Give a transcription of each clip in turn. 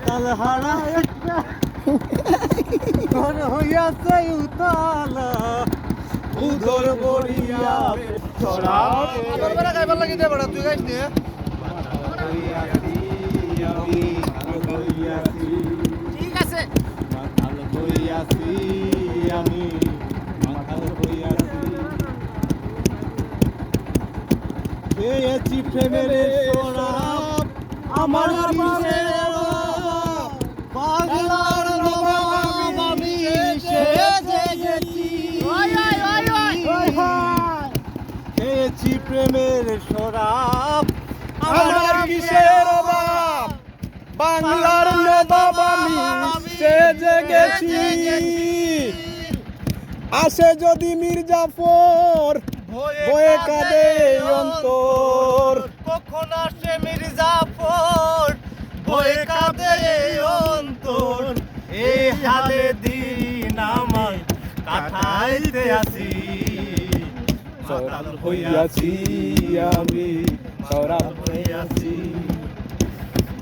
তালহারা একটা ঘর হইয়াছে উতালা উদর বড়িয়া ছড়া আবার বেলা গাইবার লাগি দে বড় তুই গাইস নে ঠিক আছে মাথাল হইয়াছি আমি মাথাল হইয়াছি পেয়েছি প্রেমের শরাব আমার কিসের পাগলার নবাব আমি সেজে গেছি পেয়েছি প্রেমের শরাব আমার কিসের অভাব বাংলার নবাব আমি সেজে গেছি আসে যদি মির্জাফর ভয়ে কাঁদে অন্তর কখন আসে মির্জাফর ভয়ে কাঁদে অন্তর এই হালে দিন আমার কাটাইতে আসি মাতাল হইয়াছি আমি সরাব হইয়াছি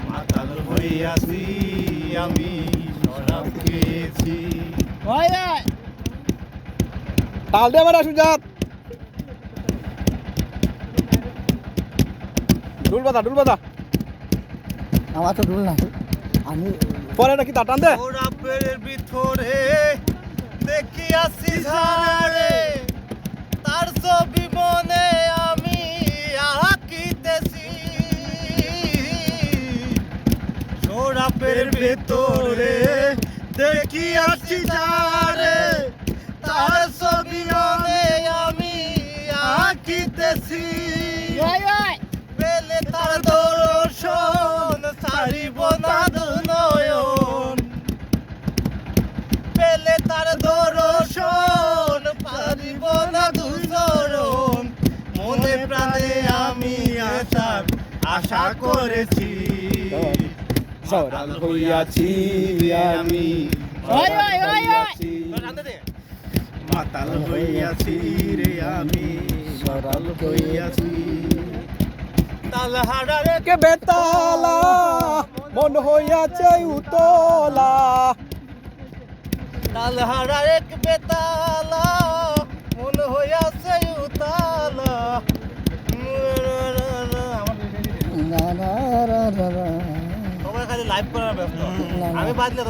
মাতাল হইয়াছি আমি সরাব খেয়েছি তাল দে আমার সুজাত ডুল বাদা আমার তো ডুল না আমি পরে নাকি তা টান দে ওরা পেরের ভিতরে দেখি আসি ঝাড়ে তার ছবি মনে আমি আঁকিতেছি সোরাপের ভিতরে দেখি আসি ঝাড়ে তার ছবি মনে আমি আঁকিতেছি পেলে তার দর্শন সারিব না দুনয়ন পেলে তার দর্শন পারিব না দুচরণ মনে প্রাণে আমি আশা করেছি সরাল হইয়াছি আমি মাতাল হইয়াছি রে আমি সরাল হইয়াছি তালহারা রেখে বেতালা মন হইয়াছে উতলা তালহারা রেখে বেতালা মন হইয়াছে উতলা সবাই খালি লাইভ করার ব্যস্ত আমি বাজলে